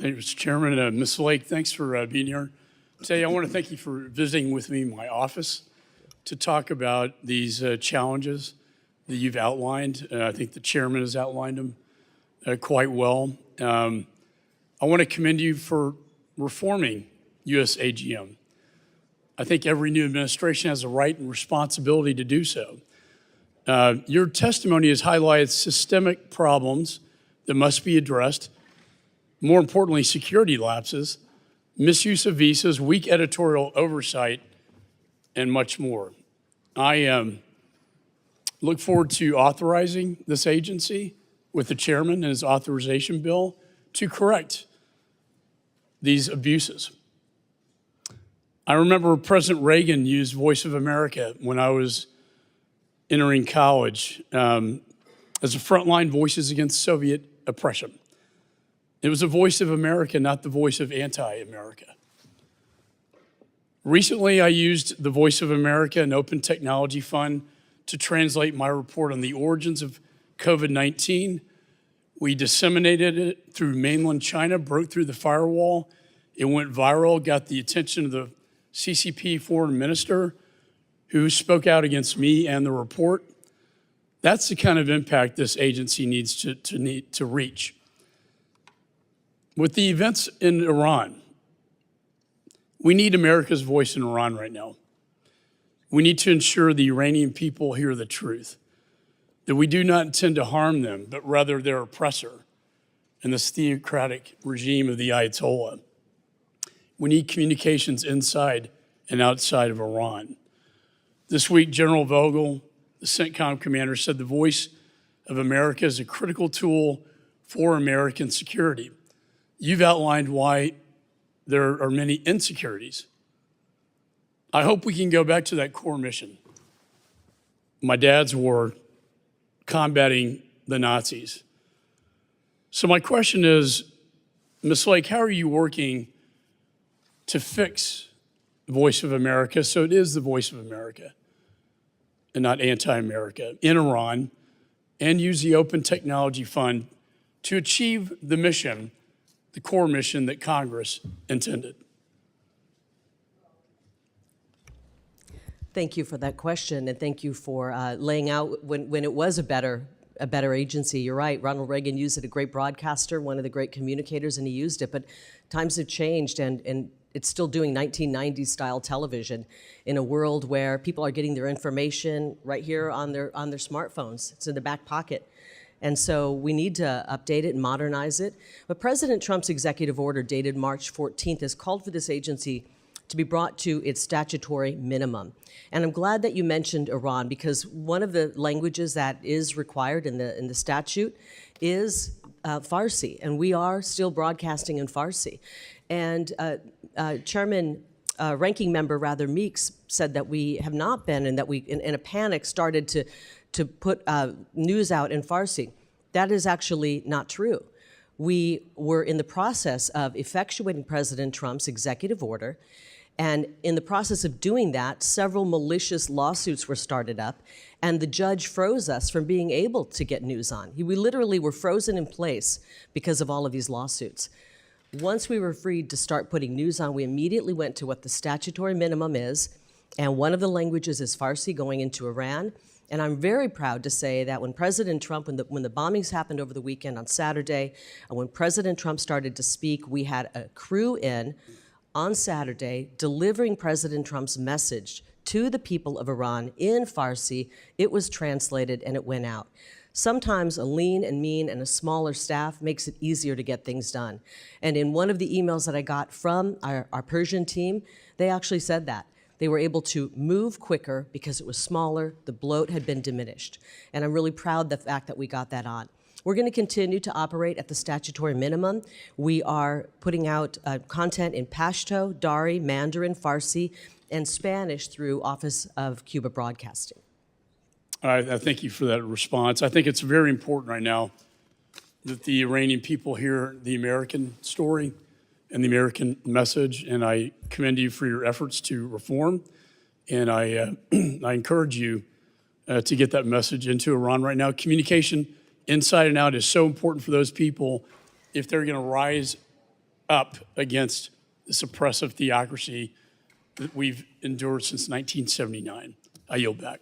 Thank you, Mr. Chairman. Ms. Lake, thanks for being here. Today, I want to thank you for visiting with me in my office to talk about these challenges that you've outlined. I think the chairman has outlined them quite well. I want to commend you for reforming USAGM. I think every new administration has a right and responsibility to do so. Your testimony has highlighted systemic problems that must be addressed. More importantly, security lapses, misuse of visas, weak editorial oversight, and much more. I look forward to authorizing this agency with the chairman and his authorization bill to correct these abuses. I remember President Reagan used Voice of America when I was entering college as a frontline voices against Soviet oppression. It was a voice of America, not the voice of anti-America. Recently, I used the Voice of America and Open Technology Fund to translate my report on the origins of COVID-19. We disseminated it through mainland China, broke through the firewall. It went viral, got the attention of the CCP foreign minister who spoke out against me and the report. That's the kind of impact this agency needs to reach. With the events in Iran, we need America's voice in Iran right now. We need to ensure the Iranian people hear the truth, that we do not intend to harm them, but rather their oppressor and this theocratic regime of the Ayatollah. We need communications inside and outside of Iran. This week, General Vogel, the CENTCOM commander, said the Voice of America is a critical tool for American security. You've outlined why there are many insecurities. I hope we can go back to that core mission. My dad's war, combating the Nazis. So my question is, Ms. Lake, how are you working to fix Voice of America so it is the voice of America and not anti-America in Iran, and use the Open Technology Fund to achieve the mission, the core mission that Congress intended? Thank you for that question, and thank you for laying out when it was a better agency. You're right, Ronald Reagan used it, a great broadcaster, one of the great communicators, and he used it, but times have changed, and it's still doing 1990s style television in a world where people are getting their information right here on their smartphones. It's in the back pocket. And so we need to update it and modernize it. But President Trump's executive order dated March 14th has called for this agency to be brought to its statutory minimum. And I'm glad that you mentioned Iran, because one of the languages that is required in the statute is Farsi, and we are still broadcasting in Farsi. And Ranking Member Meeks said that we have not been, and that we, in a panic, started to put news out in Farsi. That is actually not true. We were in the process of effectuating President Trump's executive order, and in the process of doing that, several malicious lawsuits were started up, and the judge froze us from being able to get news on. We literally were frozen in place because of all of these lawsuits. Once we were freed to start putting news on, we immediately went to what the statutory minimum is, and one of the languages is Farsi going into Iran. And I'm very proud to say that when President Trump, when the bombings happened over the weekend on Saturday, and when President Trump started to speak, we had a crew in on Saturday delivering President Trump's message to the people of Iran in Farsi. It was translated and it went out. Sometimes a lean and mean and a smaller staff makes it easier to get things done. And in one of the emails that I got from our Persian team, they actually said that. They were able to move quicker because it was smaller, the bloat had been diminished. And I'm really proud of the fact that we got that on. We're going to continue to operate at the statutory minimum. We are putting out content in Pashto, Dari, Mandarin, Farsi, and Spanish through Office of Cuba Broadcasting. I thank you for that response. I think it's very important right now that the Iranian people hear the American story and the American message, and I commend you for your efforts to reform, and I encourage you to get that message into Iran right now. Communication inside and out is so important for those people if they're going to rise up against this oppressive theocracy that we've endured since 1979. I yield back.